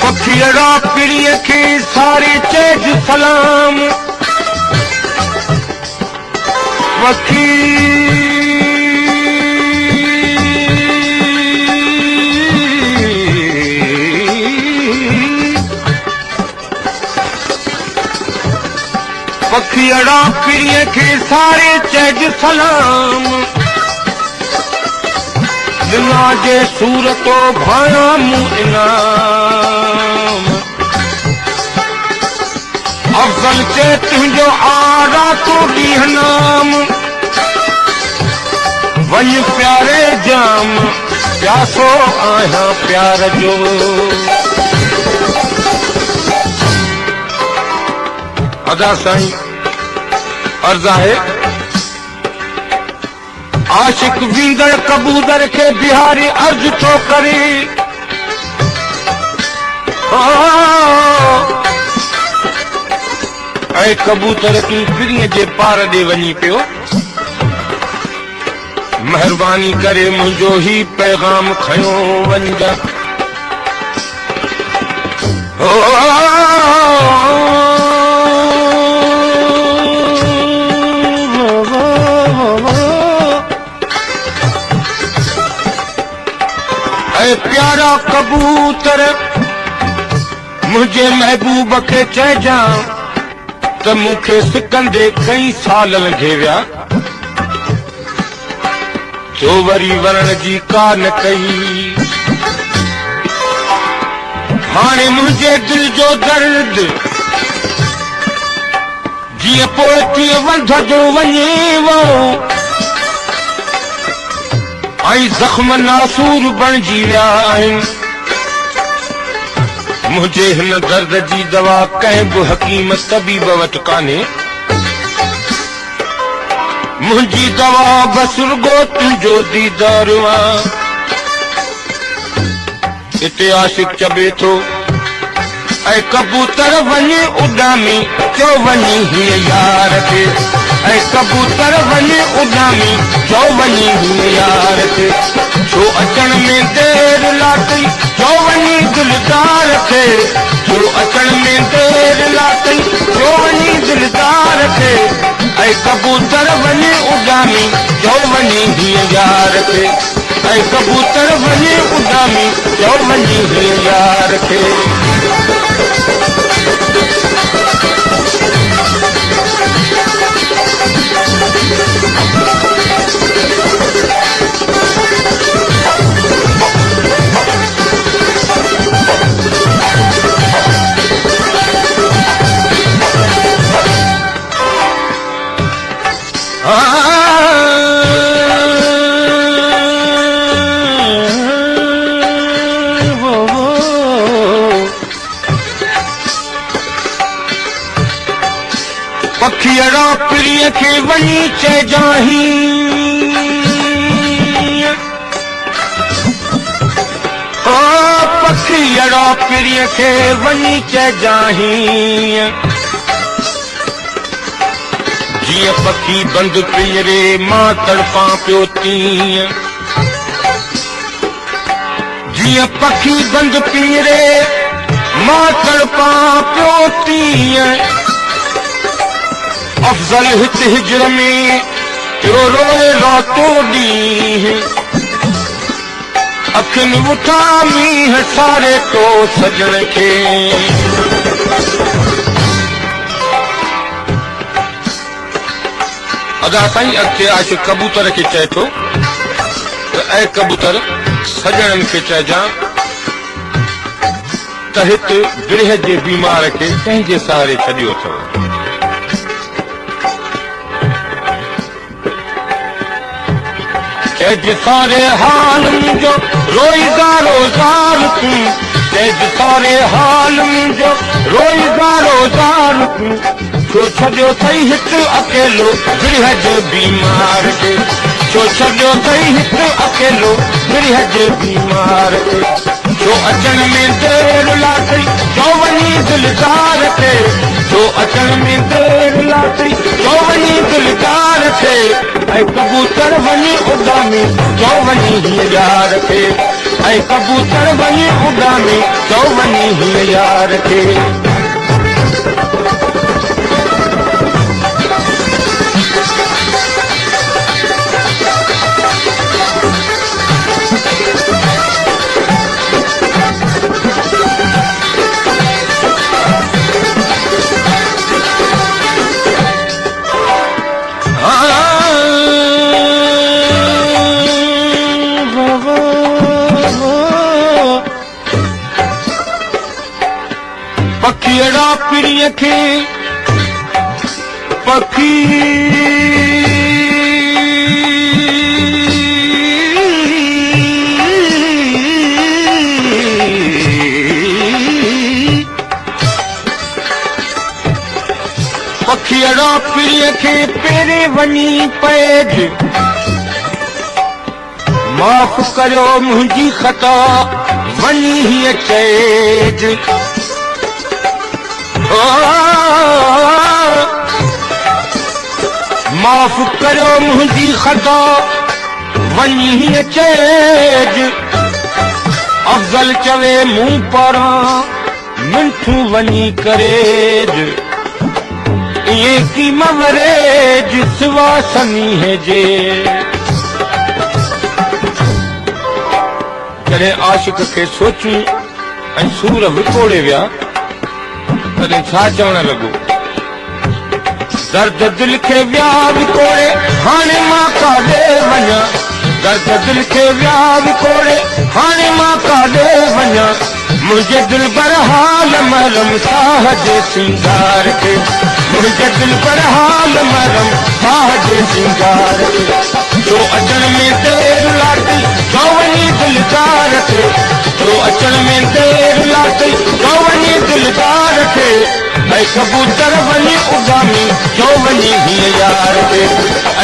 पखियड़ा पिड़िय खे सारे चेज सलाम पखी पखियड़ा पिड़िय खे सारे चेज सलाम दिना जे सूरतो भाया मूं इनाम अफजल चे तुझो आरा तो ॾींहुं नाम वञ प्यारे जाम प्यासो आहियां प्यार जो अदा साईं अर्ज़ आहे आशिक वींदड़ कबूतर के बिहारी अर्ज थो करे ऐं कबूतर तूं पिरीअ जे पार ॾे वञी पियो महिरबानी करे मुंहिंजो ही पैगाम खयो वञजा प्यारा कबूतर मुझे महबूब के चइजां त मूंखे सिकंदे कई साल लॻे विया जो वरी वरण जी का न कई हाणे मुंहिंजे दिल जो दर्द जीअं पोइ वधंदो वञे वो आई जख्म नासूर बणजी विया आहिनि मुंहिंजे हिन दर्द जी दवा कंहिं बि हकीम तबीब वटि कान्हे मुंहिंजी दवा बसि रुॻो तुंहिंजो दीदार आहे हिते आशिक चबे थो ऐं कबूतर वञे उॾामी चो वञी हीअ यार खे ऐं कबूतर वञे उॾामी चो वञी हीअ यार खे छो अचण में देर लाथई चो वञी दिलदार खे छो अचण में देर लाथई चो वञी दिलदार खे ऐं कबूतर वञे उॾामी चो वञी हीअ यार खे ऐं कबूतर वञे उॾामी चो वञी हीअ यार खे पखियड़ा पिड़ीअ खे वञी चइजांही ओ पखियड़ा पिड़ीअ खे वञी चइजांही जीअं पखी बंदि पिंजरे मां तड़पां पियो तीअं जीअं पखी बंदि पिंजरे मां तड़पां पियो तीअं अफजल हित हिजर में रो रोए रातो ॾींहुं अखियुनि उठा मींहं सारे तो सजण खे अदा साईं अॻिते आशिक़ कबूतर खे चए थो त ऐ कबूतर सजणनि खे चइजां त हिते विरह जे बीमार खे कंहिंजे सहारे छॾियो अथव तेज सारे हाल मुझो रोईगा रोज़ार तूं तेज सारे हाल मुझो रोईगा रोज़ार तूं छो छॾियो अथई हिकु अकेलो गिरहज बीमार खे छो छॾियो अथई हिकु अकेलो गिरहज बीमार खे छो अचण में देर लाथई छो वञी दिलदार खे छो अचण में देर लाथई छो वञी दिलदार खे ऐं कबूतर वञी उॾामी छो वञी हीअ यार खे ऐं कबूतर वञी उॾामी छो वञी हीअ यार खे पखीअड़ा पिड़ीअ खे पखी पखीअड़ा पिड़ीअ खे पेरे वञी पैज माफ़ करियो मुंहिंजी ख़ता वञी हीअ चएज माफ़ करियो मुंहिंजी ख़ता वञी हीअ चएज अफ़ज़ल चवे मूं पारां मिंठूं वञी करेज इएं की मवरेज सिवा समीह जे जॾहिं आशिक़ खे सोचूं ऐं सूर विकोड़े विया तॾहिं छा चवण लॻो दर्द दिल खे विया विकोड़े हाणे मां काॾे वञा दर्द दिल खे विया विकोड़े हाणे मां काॾे वञा मुंहिंजे दिल पर हाल मरम साह जे सिंगार खे मुंहिंजे दिल पर हाल मरम साह जे सिंगार खे छो अचण में देर लाथई छो वञी दिलदार खे छो अचण में देर लाथई छो वञी दिलदार खे ऐं कबूतर वञी उॾामी छो वञी हीअ यार खे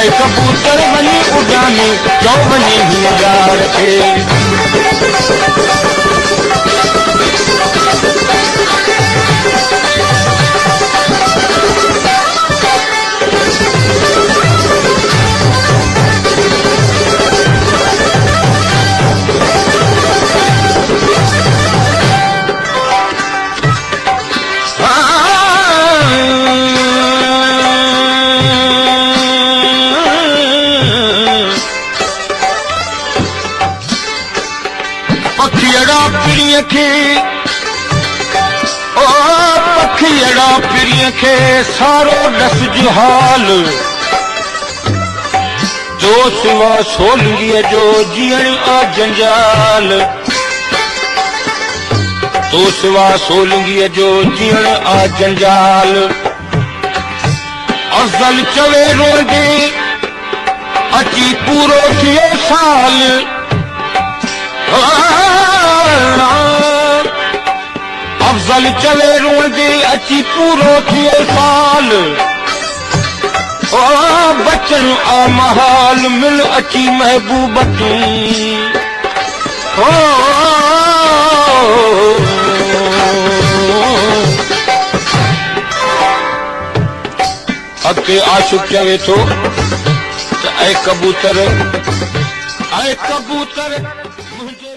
ऐं कबूतर वञी उॾामी छो वञी हीअ यार खे पखीअड़ा पिड़ीअ खे ओ पखीअड़ा पिड़ीअ खे सारो ॾस जो हाल जो सिवा सोलंगीअ जो जीअण आ जंजाल तो सिवा सोलंगीअ जो जीअण आ जंजाल अफ़ज़ल चवे रोंदे अची पूरो थियो साल अफ़ज़ल चवे रोंदे अची पूरो थियो साल ओ बचन आ महाल मिल अची महबूब तूं ओ अॻिते आशिक़ चवे थो त ऐं कबूतर मुंहिंजे